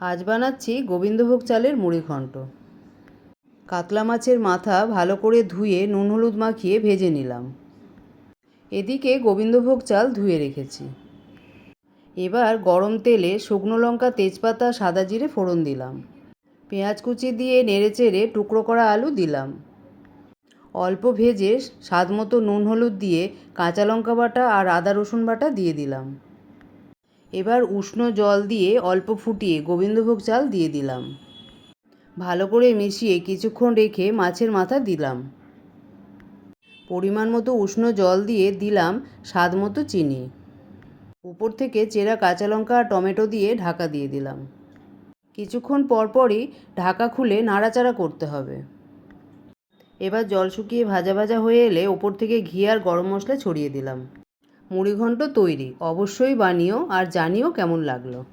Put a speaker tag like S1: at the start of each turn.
S1: আজ বানাচ্ছি গোবিন্দভোগ চালের মুড়িঘণ্ট। কাতলা মাছের মাথা ভালো করে ধুয়ে নুন হলুদ মাখিয়ে ভেজে নিলাম। এদিকে গোবিন্দভোগ চাল ধুয়ে রেখেছি। এবার গরম তেলে শুকনো লঙ্কা, তেজপাতা, সাদা জিরে ফোড়ন দিলাম। পেঁয়াজ কুচি দিয়ে নেড়েচেড়ে টুকরো করা আলু দিলাম। অল্প ভেজে স্বাদ মতো নুন হলুদ দিয়ে কাঁচা লঙ্কা বাটা আর আদা রসুন বাটা দিয়ে দিলাম। এবার উষ্ণ জল দিয়ে অল্প ফুটিয়ে গোবিন্দভোগ চাল দিয়ে দিলাম। ভালো করে মিশিয়ে কিছুক্ষণ রেখে মাছের মাথা দিলাম। পরিমাণ মতো উষ্ণ জল দিয়ে দিলাম স্বাদ মতো চিনি। উপর থেকে চেরা কাঁচা লঙ্কা আর টমেটো দিয়ে ঢাকা দিয়ে দিলাম। কিছুক্ষণ পরপরই ঢাকা খুলে নাড়াচাড়া করতে হবে। এবার জল শুকিয়ে ভাজা ভাজা হয়ে এলে ওপর থেকে ঘি আর গরম মশলা ছড়িয়ে দিলাম। মুড়িঘণ্ট তৈরি। অবশ্যই বানিও আর জানিও কেমন লাগলো।